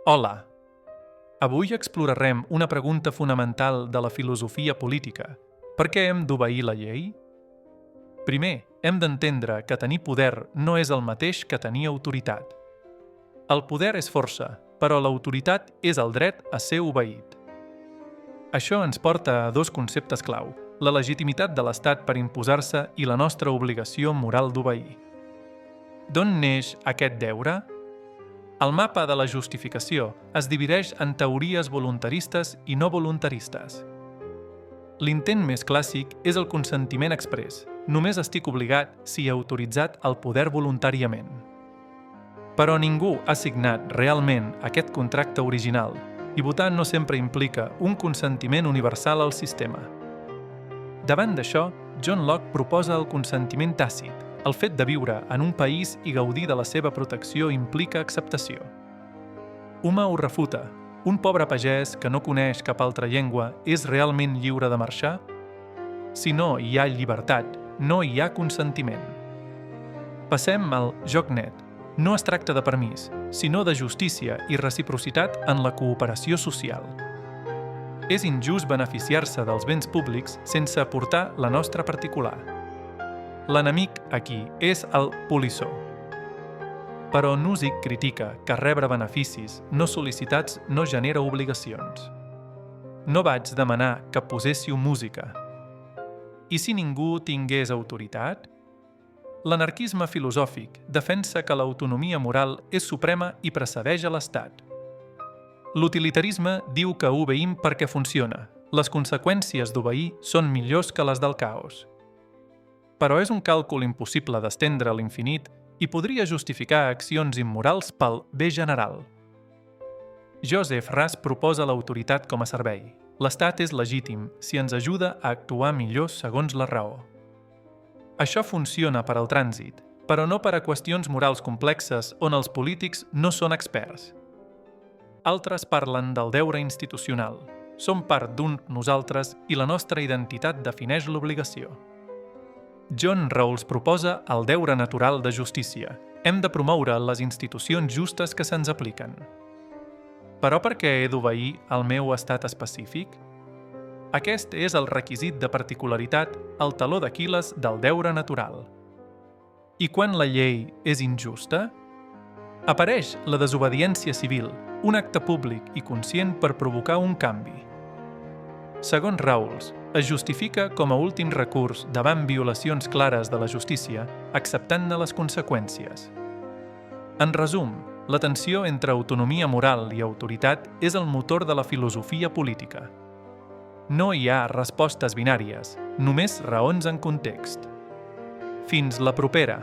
Hola! Avui explorarem una pregunta fonamental de la filosofia política. Per què hem d'obeir la llei? Primer, hem d'entendre que tenir poder no és el mateix que tenir autoritat. El poder és força, però l'autoritat és el dret a ser obeït. Això ens porta a dos conceptes clau, la legitimitat de l'Estat per imposar-se i la nostra obligació moral d'obeir. D'on neix aquest deure? El mapa de la justificació es divideix en teories voluntaristes i no voluntaristes. L'intent més clàssic és el consentiment exprés. Només estic obligat si he autoritzat el poder voluntàriament. Però ningú ha signat realment aquest contracte original i votar no sempre implica un consentiment universal al sistema. Davant d'això, John Locke proposa el consentiment tàcit. El fet de viure en un país i gaudir de la seva protecció implica acceptació. Hume ho refuta. Un pobre pagès que no coneix cap altra llengua és realment lliure de marxar? Si no hi ha llibertat, no hi ha consentiment. Passem al joc net. No es tracta de permís, sinó de justícia i reciprocitat en la cooperació social. És injust beneficiar-se dels béns públics sense aportar la nostra particular. L'enemic aquí és el polissó. Però Nozick critica que rebre beneficis no sol·licitats no genera obligacions. No vaig demanar que poséssiu música. I si ningú tingués autoritat? L'anarquisme filosòfic defensa que l'autonomia moral és suprema i precedeix a l'Estat. L'utilitarisme diu que obeïm perquè funciona. Les conseqüències d'obeir són millors que les del caos. Però és un càlcul impossible d'estendre a l'infinit i podria justificar accions immorals pel bé general. Joseph Ras proposa l'autoritat com a servei. L'Estat és legítim si ens ajuda a actuar millor segons la raó. Això funciona per al trànsit, però no per a qüestions morals complexes on els polítics no són experts. Altres parlen del deure institucional. Som part d'un nosaltres i la nostra identitat defineix l'obligació. John Rawls proposa el deure natural de justícia. Hem de promoure les institucions justes que se'ns apliquen. Però per què he d'obeir al meu estat específic? Aquest és el requisit de particularitat, el taló d'Aquil·les del deure natural. I quan la llei és injusta? Apareix la desobediència civil, un acte públic i conscient per provocar un canvi. Segons Rawls, es justifica com a últim recurs davant violacions clares de la justícia, acceptant-ne les conseqüències. En resum, la tensió entre autonomia moral i autoritat és el motor de la filosofia política. No hi ha respostes binàries, només raons en context. Fins la propera!